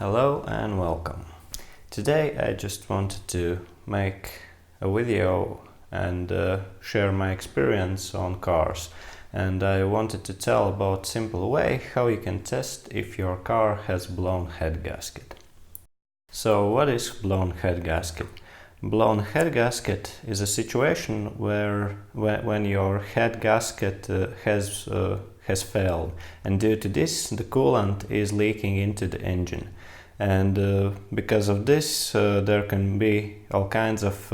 Hello and welcome. Today I just wanted to make a video and share my experience on cars, and I wanted to tell about simple way how you can test if your car has blown head gasket. So what is blown head gasket? Blown head gasket is a situation where when your head gasket has failed, and due to this the coolant is leaking into the engine, and because of this there can be all kinds of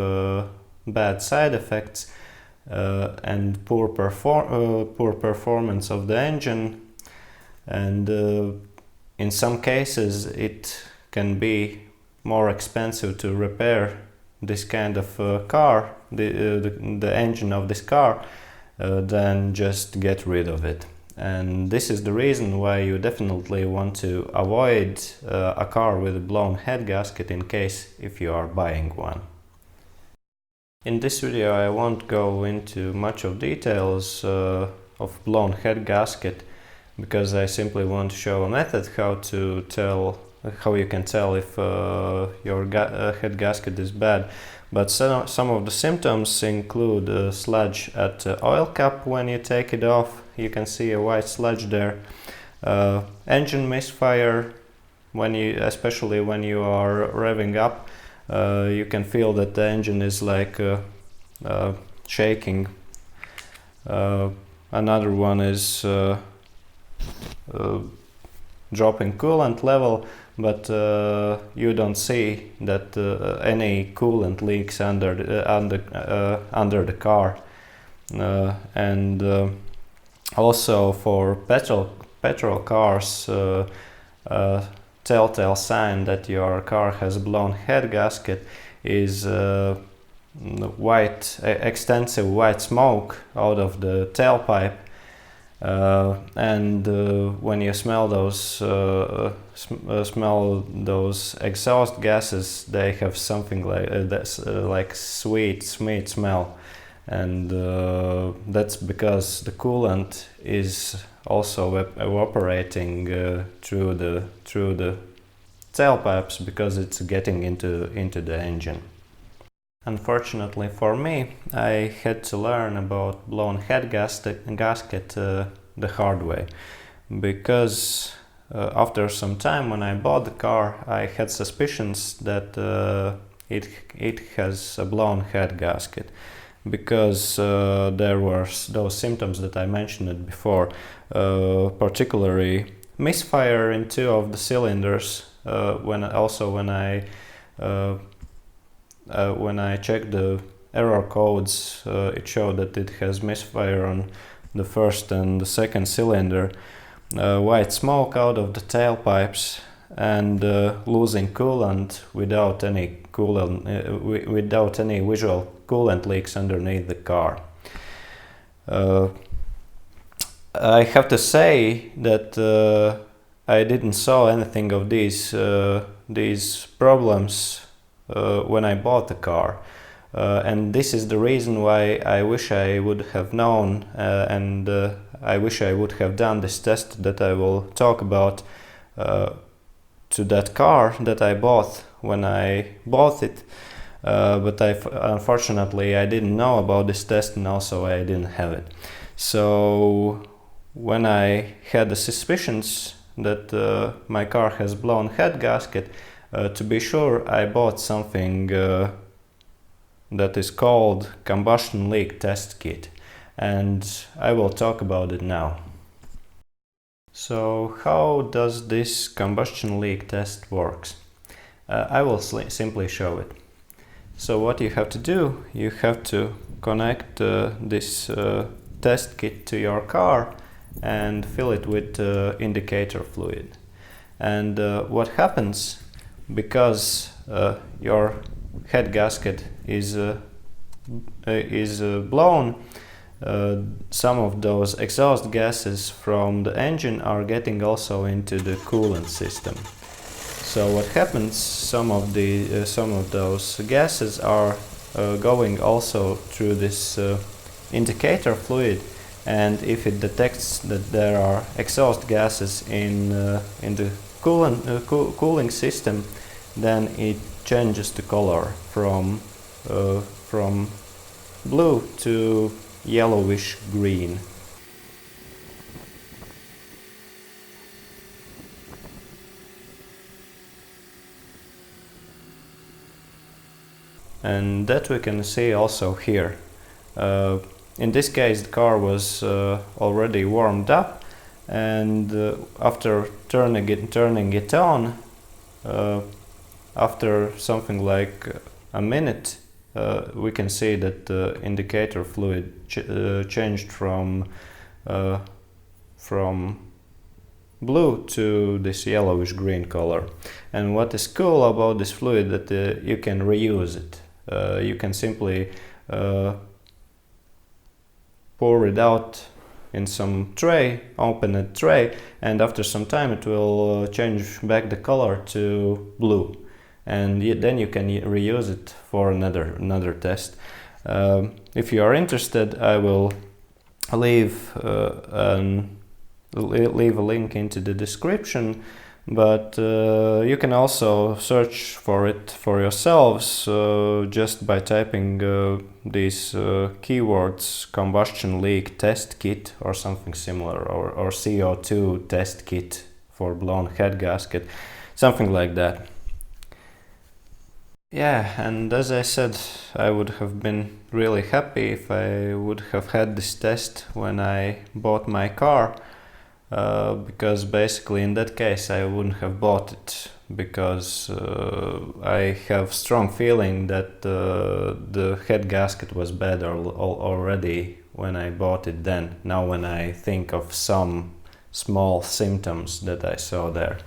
bad side effects and poor performance of the engine, and in some cases it can be more expensive to repair this kind of car, the engine of this car, than just get rid of it. And this is the reason why you definitely want to avoid a car with a blown head gasket in case if you are buying one. In this video I won't go into much of details of blown head gasket, because I simply want to show a method how you can tell if your head gasket is bad. But some of the symptoms include sludge at the oil cap when you take it off. You can see a white sludge there. Engine misfire, especially when you are revving up, you can feel that the engine is like shaking. Another one is dropping coolant level, but you don't see that any coolant leaks under the car, and also for petrol cars, telltale sign that your car has a blown head gasket is extensive white smoke out of the tailpipe. And when you smell those exhaust gases, they have something like sweet smell, and that's because the coolant is also evaporating through the tailpipes, because it's getting into the engine. Unfortunately for me, I had to learn about blown head gasket the hard way, because after some time when I bought the car, I had suspicions that it has a blown head gasket, because there were those symptoms that I mentioned before, particularly misfire in two of the cylinders. When I checked the error codes, it showed that it has misfire on the first and the second cylinder, white smoke out of the tailpipes, and losing coolant without any visual coolant leaks underneath the car. I have to say that I didn't saw anything of these problems when I bought the car, and this is the reason why I wish I would have known, and I wish I would have done this test that I will talk about to that car that I bought when I bought it, but unfortunately I didn't know about this test, and also I didn't have it. So when I had the suspicions that my car has blown head gasket, to be sure, I bought something that is called Combustion Leak Test Kit, and I will talk about it now. So how does this combustion leak test works? I will simply show it. So what you have to do, you have to connect this test kit to your car and fill it with indicator fluid. And what happens, because your head gasket is blown, some of those exhaust gases from the engine are getting also into the coolant system. So what happens, some of those gases are going also through this indicator fluid, and if it detects that there are exhaust gases in the cooling system, then it changes the color from blue to yellowish green. And that we can see also here. In this case, the car was already warmed up, and after turning it on, after something like a minute, we can see that the indicator fluid changed from blue to this yellowish green color. And what is cool about this fluid that you can reuse it. You can simply pour it out in some tray, open a tray, and after some time it will change back the color to blue, and then you can reuse it for another test. If you are interested, I will leave a link into the description, but you can also search for it for yourselves just by typing these keywords: combustion leak test kit or something similar, or CO2 test kit for blown head gasket, something like that. Yeah, and as I said, I would have been really happy if I would have had this test when I bought my car. Because basically in that case I wouldn't have bought it, because I have strong feeling that the head gasket was bad already when I bought it then. Now when I think of some small symptoms that I saw there.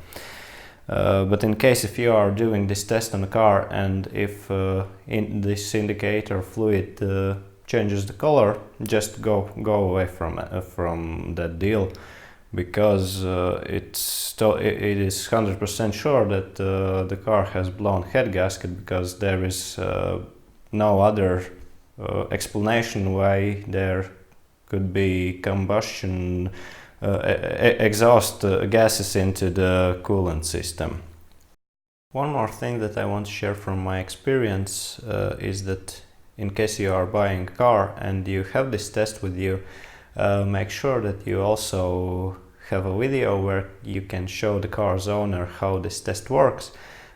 But in case if you are doing this test on a car, and if this indicator fluid changes the color, just go away from that deal. Because it is 100% sure that the car has blown head gasket, because there is no other explanation why there could be combustion exhaust gases into the coolant system. One more thing that I want to share from my experience is that in case you are buying a car and you have this test with you, make sure that you also have a video where you can show the car's owner how this test works,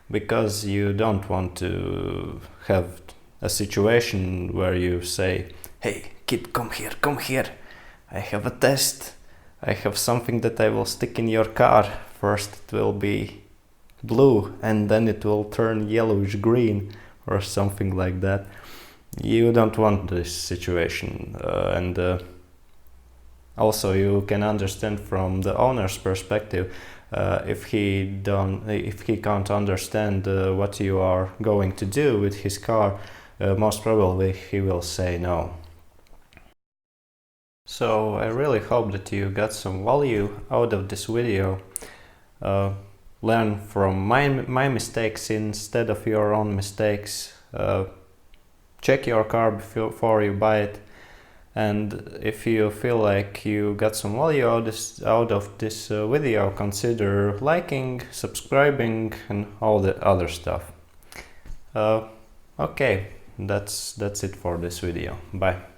because you don't want to have a situation where you say, "Hey kid, come here, I have a test, I have something that I will stick in your car. First it will be blue and then it will turn yellowish green," or something like that. You don't want this situation, and also you can understand from the owner's perspective, if he can't understand what you are going to do with his car, most probably he will say no. So I really hope that you got some value out of this video. Learn from my mistakes instead of your own mistakes. Check your car before you buy it. And if you feel like you got some value out of this video, consider liking, subscribing, and all the other stuff. Okay, that's it for this video. Bye.